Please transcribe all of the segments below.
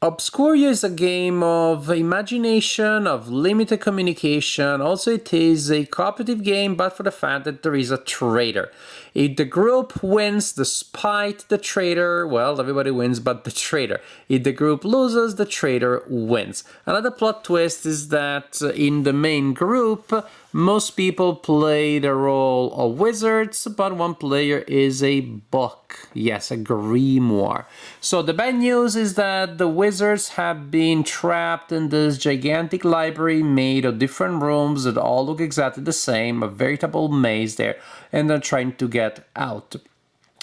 Obscurio is a game of imagination, of limited communication. Also, it is a cooperative game, but for the fact that there is a traitor. If the group wins despite the traitor, well, everybody wins but the traitor. If the group loses, the traitor wins. Another plot twist is that in the main group, most people play the role of wizards, but one player is a book. Yes, a grimoire. So the bad news is that the wizards have been trapped in this gigantic library made of different rooms that all look exactly the same, a veritable maze there, and they're trying to get out.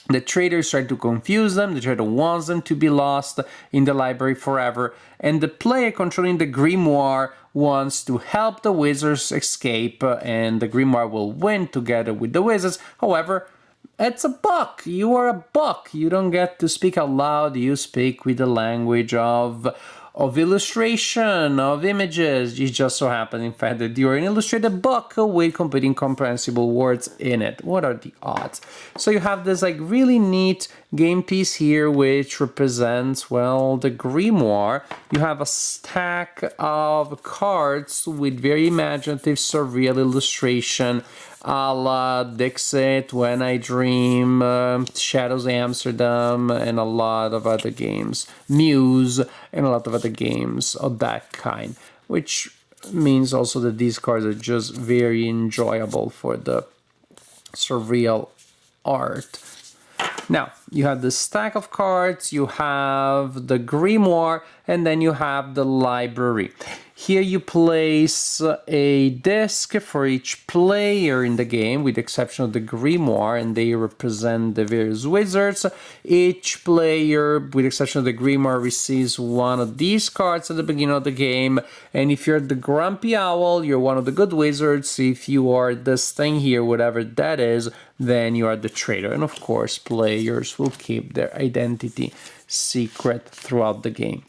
The traitors try to confuse them, the traitor wants them to be lost in the library forever, and the player controlling the grimoire wants to help the wizards escape, and the grimoire will win together with the wizards. However, it's a book. You are a book. You don't get to speak out loud. You speak with the language of illustration, of images. It just so happens, in fact, that you're an illustrated book with complete incomprehensible words in it. What are the odds? So you have this like really neat game piece here, which represents, well, the grimoire. You have a stack of cards with very imaginative, surreal illustration, a la Dixit, When I Dream, Shadows Amsterdam, and a lot of other games. Muse, and a lot of other games of that kind. Which means also that these cards are just very enjoyable for the surreal art. Now, you have the stack of cards, you have the grimoire, and then you have the library. Here you place a disc for each player in the game, with the exception of the grimoire, and they represent the various wizards. Each player, with the exception of the grimoire, receives one of these cards at the beginning of the game, and if you're the grumpy owl, you're one of the good wizards. If you are this thing here, whatever that is, then you are the traitor. And of course, players will keep their identity secret throughout the game.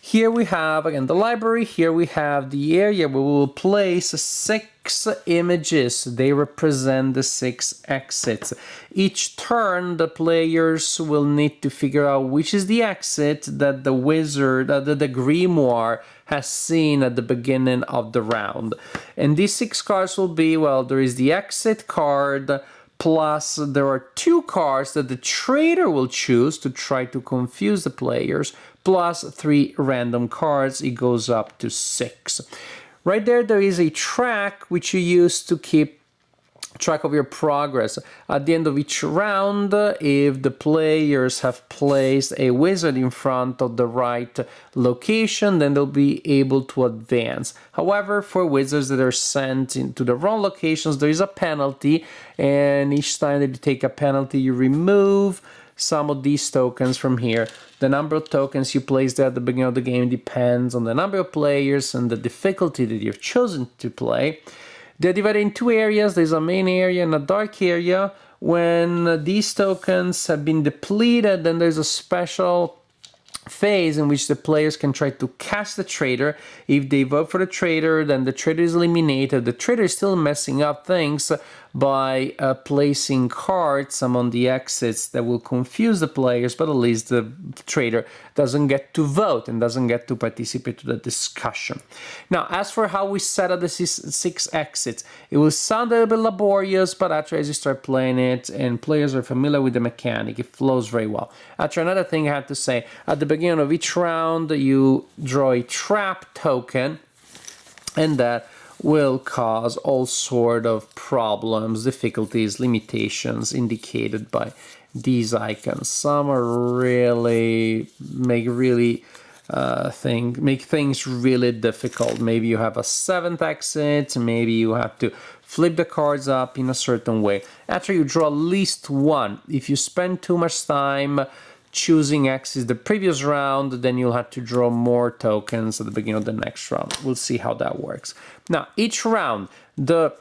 Here we have, again, the library. Here we have the area where we will place 6 images. They represent the 6 exits. Each turn, the players will need to figure out which is the exit that the wizard, that the grimoire has seen at the beginning of the round. And these 6 cards will be, well, there is the exit card, plus there are 2 cards that the traitor will choose to try to confuse the players, plus 3 random cards. It goes up to 6. Right there is a track which you use to keep track of your progress. At the end of each round, if the players have placed a wizard in front of the right location, then they'll be able to advance. However, for wizards that are sent into the wrong locations, there is a penalty, and each time that you take a penalty, you remove some of these tokens from here. The number of tokens you place there at the beginning of the game depends on the number of players and the difficulty that you've chosen to play. They're divided in 2 areas. There's a main area and a dark area. When these tokens have been depleted, then there's a special phase in which the players can try to catch the traitor. If they vote for the traitor, then the traitor is eliminated. The traitor is still messing up things by placing cards among the exits that will confuse the players, but at least the traitor doesn't get to vote and doesn't get to participate to the discussion. Now, as for how we set up the 6 exits, it will sound a little bit laborious, but actually as you start playing it and players are familiar with the mechanic, it flows very well. Actually, another thing I have to say, at the beginning of each round, you draw a trap token, and that will cause all sort of problems, difficulties, limitations indicated by these icons. Some are really make things really difficult. Maybe you have a 7th exit, maybe you have to flip the cards up in a certain way. After you draw at least 1, if you spend too much time choosing exits the previous round, then you'll have to draw more tokens at the beginning of the next round. We'll see how that works. Now, each round, the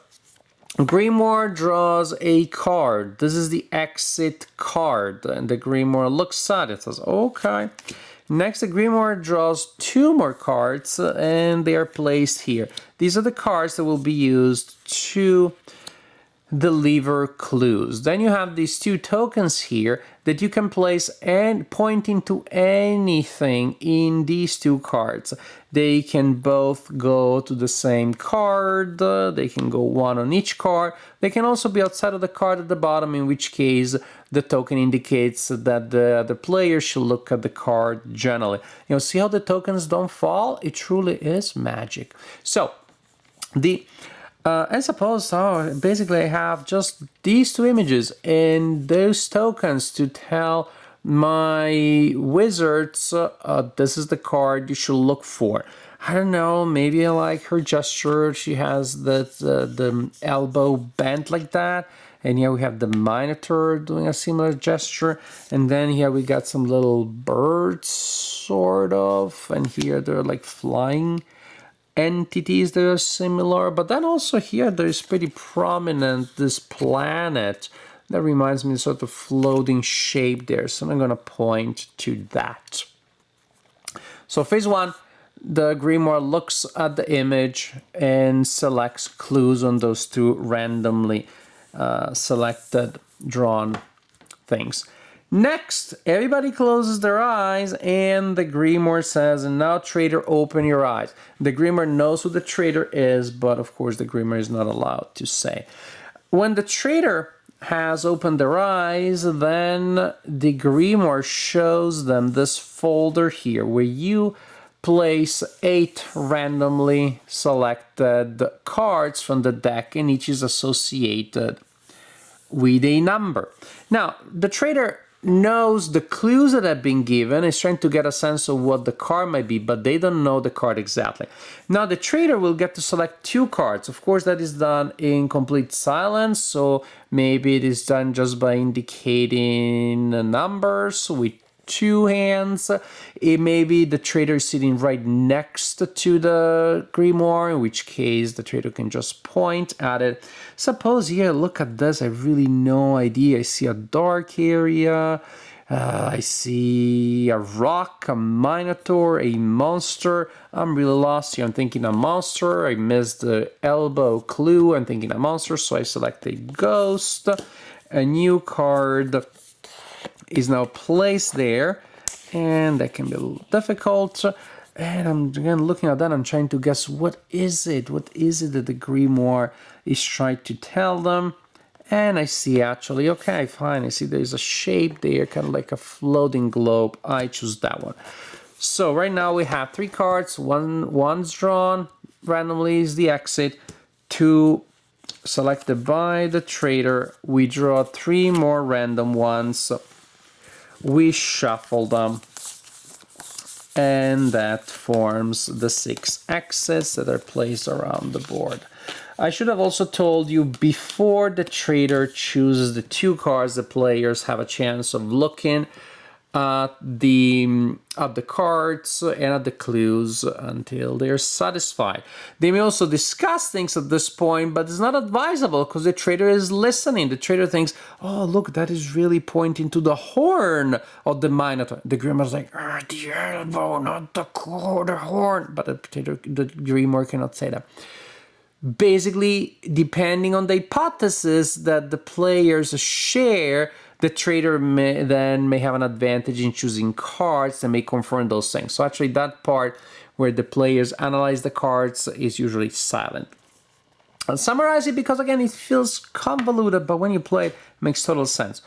grimoire draws a card. This is the exit card, and the grimoire looks at it, says, okay. Next, the grimoire draws 2 more cards, and they are placed here. These are the cards that will be used to deliver clues. Then you have these 2 tokens here that you can place and pointing to anything in these two cards. They can both go to the same card, they can go one on each card, they can also be outside of the card at the bottom, in which case the token indicates that the player should look at the card generally. You know, see how the tokens don't fall? It truly is magic. So, I suppose, basically I have just these two images and those tokens to tell my wizards, this is the card you should look for. I don't know, maybe I like her gesture. She has the elbow bent like that. And here we have the Minotaur doing a similar gesture. And then here we got some little birds, sort of. And here they're like flying entities that are similar, but then also here there's pretty prominent this planet that reminds me of sort of floating shape there, so I'm going to point to that. So phase one, the grimoire looks at the image and selects clues on those two randomly selected drawn things. Next, everybody closes their eyes and the grimoire says, and now traitor, open your eyes. The grimoire knows who the traitor is, but of course the grimoire is not allowed to say. When the traitor has opened their eyes, then the grimoire shows them this folder here where you place 8 randomly selected cards from the deck, and each is associated with a number. Now, the traitor knows the clues that have been given, is trying to get a sense of what the card might be, but they don't know the card exactly. Now the traitor will get to select 2 cards. Of course, that is done in complete silence, so maybe it is done just by indicating numbers with 2 hands. It may be the traitor is sitting right next to the grimoire, in which case the traitor can just point at it. Suppose here, look at this, I have really no idea. I see a dark area, I see a rock, a minotaur, a monster. I'm really lost here. I'm thinking a monster. I missed the elbow clue. I'm thinking a monster, so I select a ghost. A new card is now placed there, and that can be a little difficult. And I'm again looking at that, I'm trying to guess what is it that the grimoire is trying to tell them. And I see actually, okay, fine, I see there's a shape there, kind of like a floating globe. I choose that one. So right now we have 3 cards, one's drawn randomly is the exit, 2 selected by the traitor. We draw 3 more random ones. We shuffle them, and that forms the 6 X's that are placed around the board. I should have also told you before the traitor chooses the 2 cards, the players have a chance of looking at the cards and at the clues until they're satisfied. They may also discuss things at this point, but it's not advisable because the traitor is listening. The traitor thinks, oh, look, that is really pointing to the horn of the minotaur. The grimoire is like, the elbow, not the horn. But the grimoire cannot say that. Basically, depending on the hypothesis that the players share, the traitor may have an advantage in choosing cards that may confirm those things. So actually that part where the players analyze the cards is usually silent. I'll summarize it because again it feels convoluted, but when you play it, it makes total sense.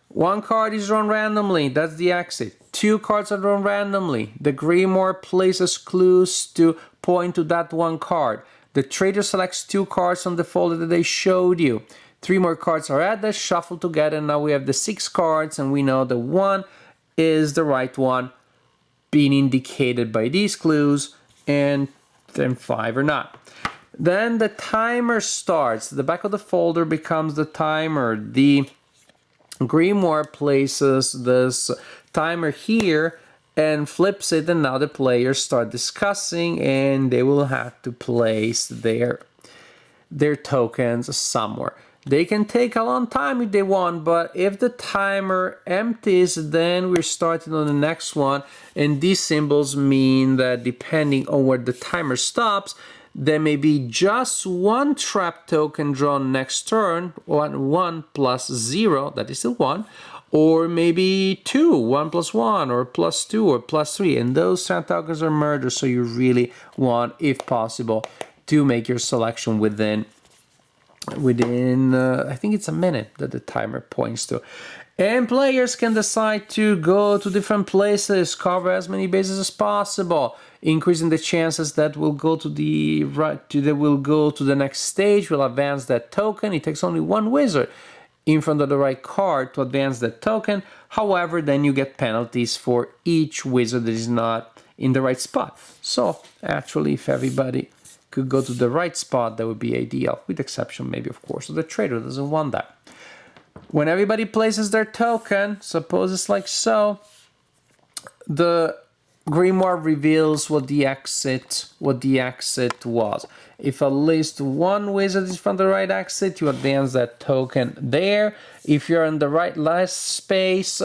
1 card is drawn randomly, that's the exit. 2 cards are drawn randomly. The grimoire places clues to point to that 1 card. The traitor selects 2 cards from the folder that they showed you. 3 more cards are added, shuffled together, and now we have the 6 cards, and we know that 1 is the right one, being indicated by these clues, and then 5 are not. Then the timer starts. The back of the folder becomes the timer. The grimoire places this timer here and flips it, and now the players start discussing, and they will have to place their tokens somewhere. They can take a long time if they want, but if the timer empties, then we're starting on the next one, and these symbols mean that depending on where the timer stops, there may be just 1 trap token drawn next turn, 1 plus 0, that is still 1, or maybe 2, 1 plus 1, or plus 2, or plus 3. And those tokens are merged, so you really want, if possible, to make your selection within I think it's a minute that the timer points to. And players can decide to go to different places, cover as many bases as possible, increasing the chances that will go to the next stage, will advance that token. It takes only one wizard in front of the right card to advance that token. However, then you get penalties for each wizard that is not in the right spot. So actually, if everybody could go to the right spot, that would be ideal, with exception maybe, of course, of the Traitor doesn't want that. When everybody places their token, suppose it's like so, the grimoire reveals what the exit was. If at least one wizard is from the right exit, you advance that token there. If you're in the right last space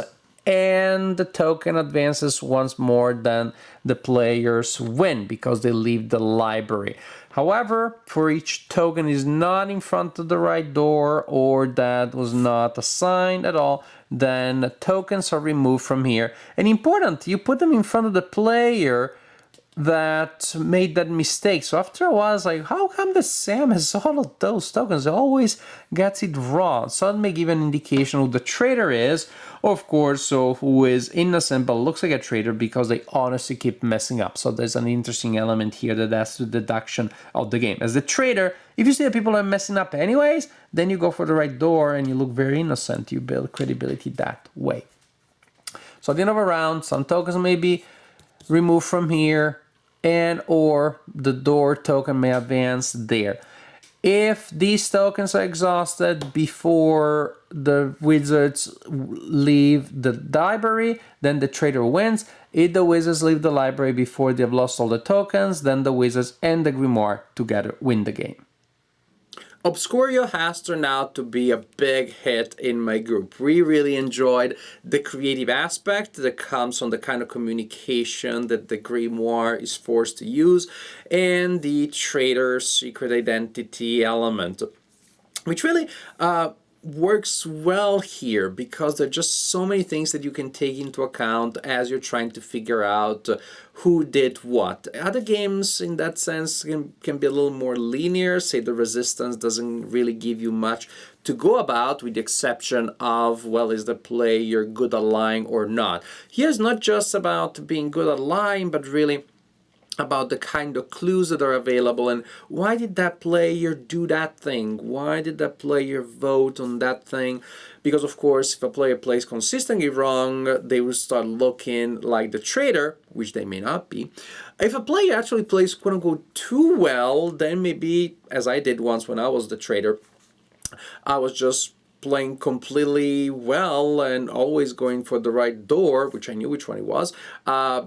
and the token advances once more, then the players win because they leave the library. However, for each token is not in front of the right door or that was not assigned at all, then tokens are removed from here. And important, you put them in front of the player that made that mistake. So after a while, it's like, how come the Sam has all of those tokens? It always gets it wrong. So that may give an indication who the traitor is, of course, so who is innocent but looks like a traitor because they honestly keep messing up. So there's an interesting element here that adds to the deduction of the game. As the traitor, if you see that people are messing up anyways, then you go for the right door and you look very innocent. You build credibility that way. So at the end of a round, some tokens may be removed from here, and or the door token may advance there. If these tokens are exhausted before the wizards leave the library, then the traitor wins. If the wizards leave the library before they've lost all the tokens, then the wizards and the grimoire together win the game. Obscurio has turned out to be a big hit in my group. We really enjoyed the creative aspect that comes from the kind of communication that the grimoire is forced to use, and the traitor's secret identity element, which really works well here because there are just so many things that you can take into account as you're trying to figure out who did what. Other games in that sense can be a little more linear. Say the resistance doesn't really give you much to go about, with the exception of, well, is the player good at lying or not. Here's not just about being good at lying, but really about the kind of clues that are available and why did that player do that thing? Why did that player vote on that thing? Because of course, if a player plays consistently wrong, they will start looking like the traitor, which they may not be. If a player actually plays quote-unquote too well, then maybe, as I did once when I was the traitor, I was just playing completely well and always going for the right door, which I knew which one it was,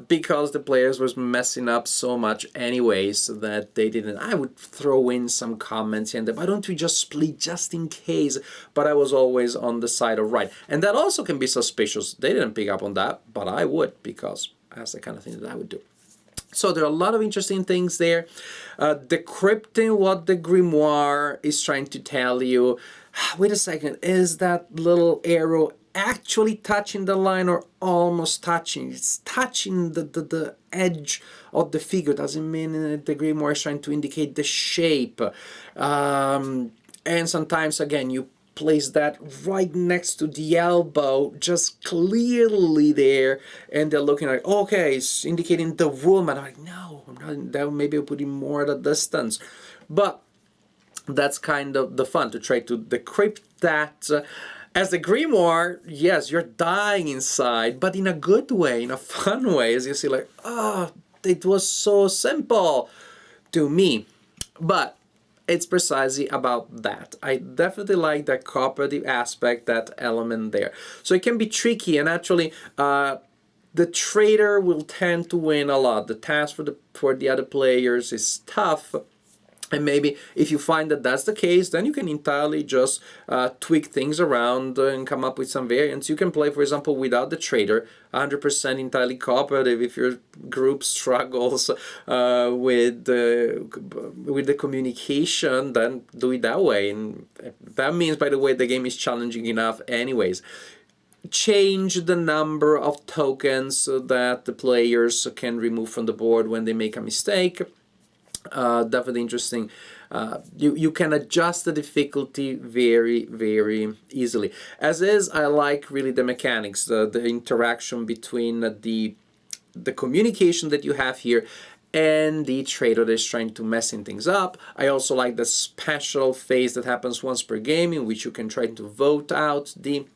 because the players was messing up so much anyways that they didn't. I would throw in some comments and why don't we just split just in case, but I was always on the side of right. And that also can be suspicious. They didn't pick up on that, but I would, because that's the kind of thing that I would do. So there are a lot of interesting things there. Decrypting what the grimoire is trying to tell you. Wait a second, is that little arrow actually touching the line or almost touching? It's touching the edge of the figure. Doesn't mean the grimoire is trying to indicate the shape. And sometimes, again, you place that right next to the elbow, just clearly there, and they're looking like, okay, it's indicating the woman. I'm like, no, that maybe I'll put it more at a distance. But that's kind of the fun, to try to decrypt that. As the grimoire, yes, you're dying inside, but in a good way, in a fun way, as you see, like, oh, it was so simple to me. But it's precisely about that. I definitely like that cooperative aspect, that element there. So it can be tricky, and actually, the traitor will tend to win a lot. The task for the other players is tough. And maybe if you find that that's the case, then you can entirely just tweak things around and come up with some variants. You can play, for example, without the traitor, 100% entirely cooperative. If your group struggles with the communication, then do it that way. And that means, by the way, the game is challenging enough anyways. change the number of tokens that the players can remove from the board when they make a mistake. Definitely interesting. You can adjust the difficulty very easily. As is, I like really the mechanics, the interaction between the communication that you have here and the traitor that is trying to messing things up. I also like the special phase that happens once per game in which you can try to vote out the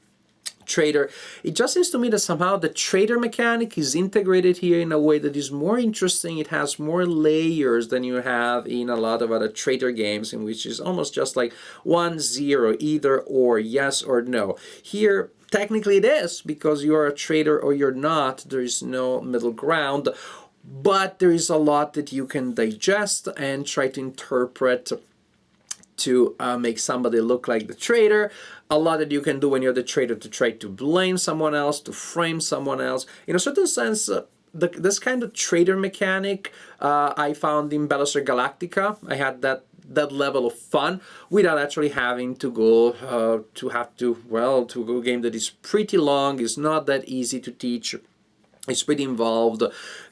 traitor. It just seems to me that somehow the traitor mechanic is integrated here in a way that is more interesting. It has more layers than you have in a lot of other traitor games, in which is almost just like 1-0, either or, yes or no. Here, technically it is, because you're a traitor or you're not. There is no middle ground, but there is a lot that you can digest and try to interpret to make somebody look like the traitor. A lot that you can do when you're the traitor to try to blame someone else, to frame someone else. In a certain sense, this kind of traitor mechanic I found in Battlestar Galactica. I had that level of fun without actually having to go to a game that is pretty long, is not that easy to teach. It's pretty involved.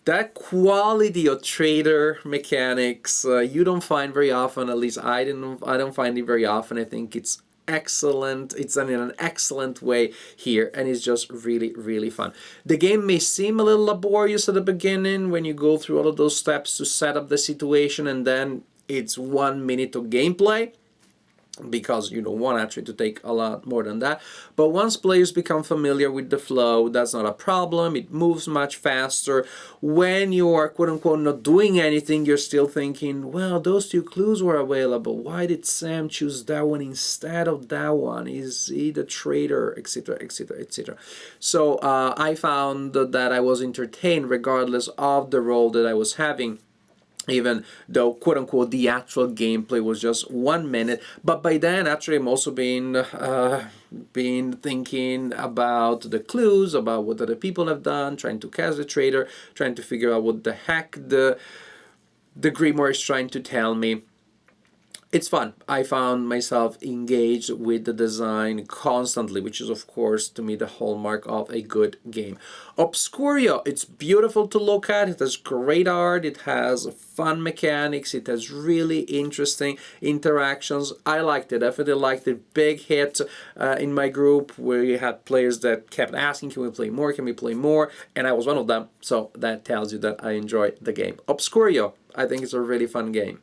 That quality of traitor mechanics you don't find very often. At least I don't find it very often. I think it's excellent. It's done in an excellent way here, and it's just really fun. The game may seem a little laborious at the beginning when you go through all of those steps to set up the situation, and then it's 1 minute of gameplay, because you don't want actually to take a lot more than that. But once players become familiar with the flow, that's not a problem. It moves much faster. When you are quote-unquote not doing anything, you're still thinking, well, those 2 clues were available. Why did Sam choose that one instead of that one? Is he the traitor, etc, etc, etc. So I found that I was entertained regardless of the role that I was having, even though quote-unquote the actual gameplay was just 1 minute. But by then actually I'm also been thinking about the clues, about what other people have done, trying to catch the traitor, trying to figure out what the heck the grimoire is trying to tell me. It's fun. I found myself engaged with the design constantly, which is, of course, to me, the hallmark of a good game. Obscurio, it's beautiful to look at. It has great art. It has fun mechanics. It has really interesting interactions. I liked it. Definitely liked it. Big hit in my group, where you had players that kept asking, can we play more? Can we play more? And I was one of them. So that tells you that I enjoyed the game. Obscurio, I think it's a really fun game.